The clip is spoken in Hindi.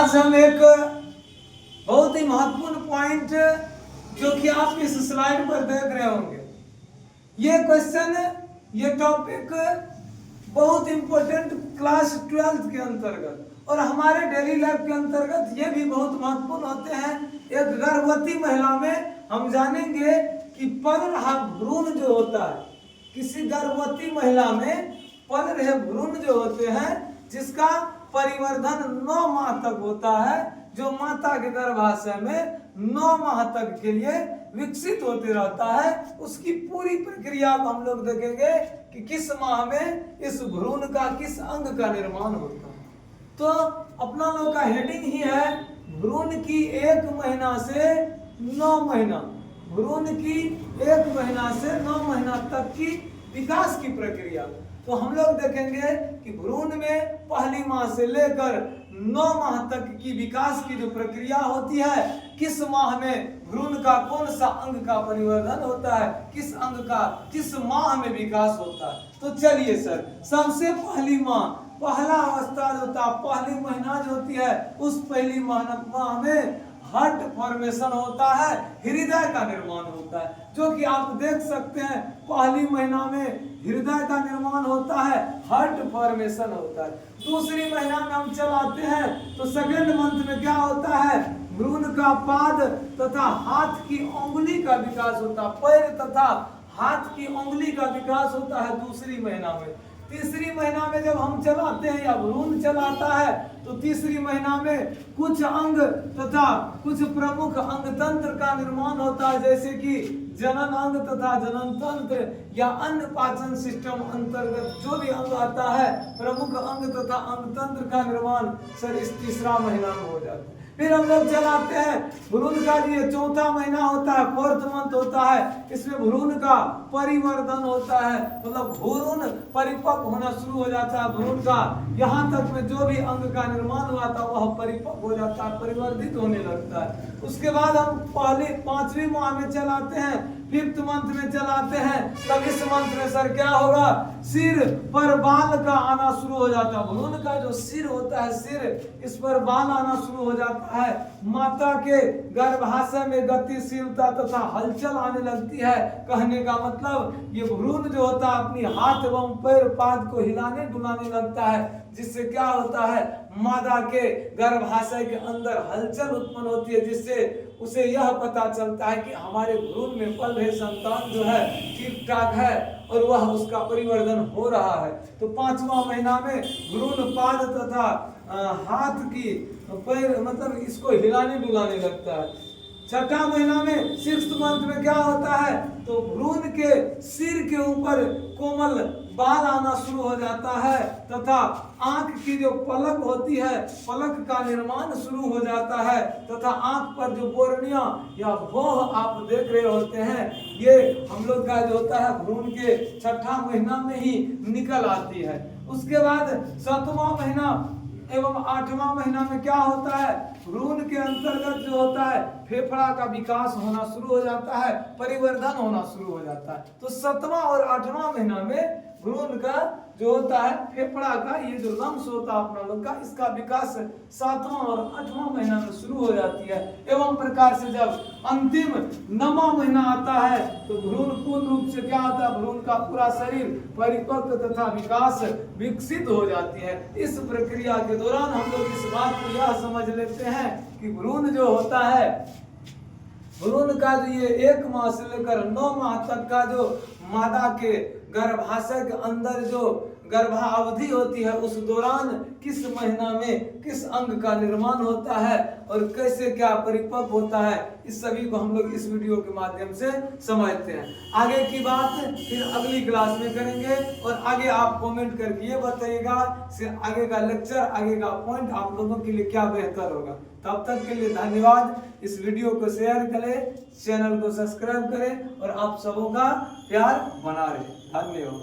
आज हम एक बहुत ही महत्वपूर्ण पॉइंट जो कि आप इस स्लाइड पर देख रहे होंगे, ये क्वेश्चन, ये टॉपिक बहुत इंपॉर्टेंट क्लास 12th के अंतर्गत और हमारे डेली लाइफ के अंतर्गत ये भी बहुत महत्वपूर्ण होते हैं। एक गर्भवती महिला में हम जानेंगे कि पल रहा भ्रूण जो होता है, किसी गर्भवती महिला में पल रहे भ्रूण जो होते हैं जिसका परिवर्धन 9 माह तक होता है, जो माता के गर्भाशय में 9 माह तक के लिए विकसित होते रहता है, उसकी पूरी प्रक्रिया को हम लोग देखेंगे कि किस माह में इस भ्रूण का किस अंग का निर्माण होता है। तो अपना लोग का हेडिंग ही है भ्रूण की 1 महीना से 9 महीना, भ्रूण की 1 महीना से 9 महीना तक की विकास की प्रक्रिया। तो हम लोग देखेंगे कि भ्रूण में पहली माह से लेकर 9 माह तक की विकास की जो प्रक्रिया होती है, किस माह में भ्रूण का कौन सा अंग का परिवर्धन होता है, किस अंग का किस माह में विकास होता है। तो चलिए सर, सबसे पहली माह, पहला अवस्था जो होता है, पहली महीना जो होती है, उस पहली माह में हार्ट फॉर्मेशन होता है, हृदय का निर्माण होता है, जो कि आप देख सकते हैं पहली महीना में हृदय का निर्माण होता है, हार्ट फॉर्मेशन होता है। दूसरी महीना में हम चलाते हैं तो सेकेंड मंथ में क्या होता है, भ्रूण का पाद तथा हाथ की उंगली का विकास होता है, पैर तथा हाथ की उंगली का विकास होता है दूसरी महीना में। तीसरी महीना में जब हम चलाते हैं या भ्रूण चलाता है तो तीसरी महीना में कुछ अंग तथा कुछ प्रमुख अंग तंत्र का निर्माण होता है, जैसे कि जनन अंग तथा जनन तंत्र या अन्य पाचन सिस्टम अंतर्गत जो भी अंग आता है, प्रमुख अंग तथा अंग तंत्र का निर्माण सर इस तीसरा महीना में हो जाता है। फिर हम लोग चलाते हैं भ्रूण का, ये चौथा महीना होता है, 4th मंथ होता है, इसमें भ्रूण का परिवर्धन होता है, मतलब भ्रूण परिपक्व होना शुरू हो जाता है। भ्रूण का यहाँ तक में जो भी अंग का निर्माण हुआ था वह परिपक्व हो जाता है, परिवर्तित होने लगता है। उसके बाद हम पहले 5वीं माह में चलाते हैं, 5th मंथ में चलाते हैं, तब इस मंथ में सर क्या होगा, सिर पर बाल का आना शुरू हो जाता है। भ्रूण का जो सिर होता है, सिर, इस पर बाल आना शुरू हो जाता है। माता के गर्भाशय में गतिशीलता तथा हलचल आने लगती है। कहने का मतलब ये भ्रूण जो होता है अपनी हाथ एवं पैर पाद को हिलाने डुलाने लगता है, जिससे क्या होता है, मादा के गर्भाशय के अंदर हलचल उत्पन्न होती है, जिससे उसे यह पता चलता है कि हमारे भ्रूण में पल रहे संतान जो है ठीक ठाक है और वह उसका परिवर्धन हो रहा है। तो 5वां महीना में भ्रूण पाद तथा हाथ की पैर मतलब इसको हिलाने डुलाने लगता है। 6ठा महीना में 6th मंथ में क्या होता है, तो भ्रूण के सिर के ऊपर कोमल बाल आना शुरू हो जाता है तथा आंख की जो पलक होती है, पलक का निर्माण शुरू हो जाता है तथा आंख पर जो बोर्निया या भौह आप देख रहे होते हैं, ये हम लोग का जो होता है भ्रूण के 6ठा महीना में ही निकल आती है। उसके बाद 7वां महीना एवं 8वां महीना में क्या होता है, भ्रूण के अंतर्गत जो होता है फेफड़ा का विकास होना शुरू हो जाता है, परिवर्धन होना शुरू हो जाता है। तो 7वां और 8वां महीना में भ्रूण का जो होता है फेफड़ा का ये जो लंग्स होता है अपना लोग का, इसका विकास 7वां और 8वां महीना में शुरू हो जाती है। एवं प्रकार से जब अंतिम 9वां महीना आता है तो भ्रूण पूर्ण रूप से क्या होता है, भ्रूण का पूरा शरीर परिपक्व तथा विकास विकसित हो जाती है। इस प्रक्रिया के दौरान हम लोग इस बात को यह समझ लेते हैं कि भ्रूण जो होता है, भ्रूण का जो ये 1 माह से लेकर 9 माह तक का जो मादा के गर्भाशय के अंदर जो गर्भावधि होती है, उस दौरान किस महीना में किस अंग का निर्माण होता है और कैसे क्या परिपक्व होता है, इस सभी को हम लोग इस वीडियो के माध्यम से समझते हैं। आगे की बात फिर अगली क्लास में करेंगे और आगे आप कमेंट करके ये बताइएगा फिर आगे का लेक्चर, आगे का पॉइंट आप लोगों के लिए क्या बेहतर होगा। तब तक के लिए धन्यवाद। इस वीडियो को शेयर करें, चैनल को सब्सक्राइब करें और आप सबों का प्यार बना रहे। धन्यवाद।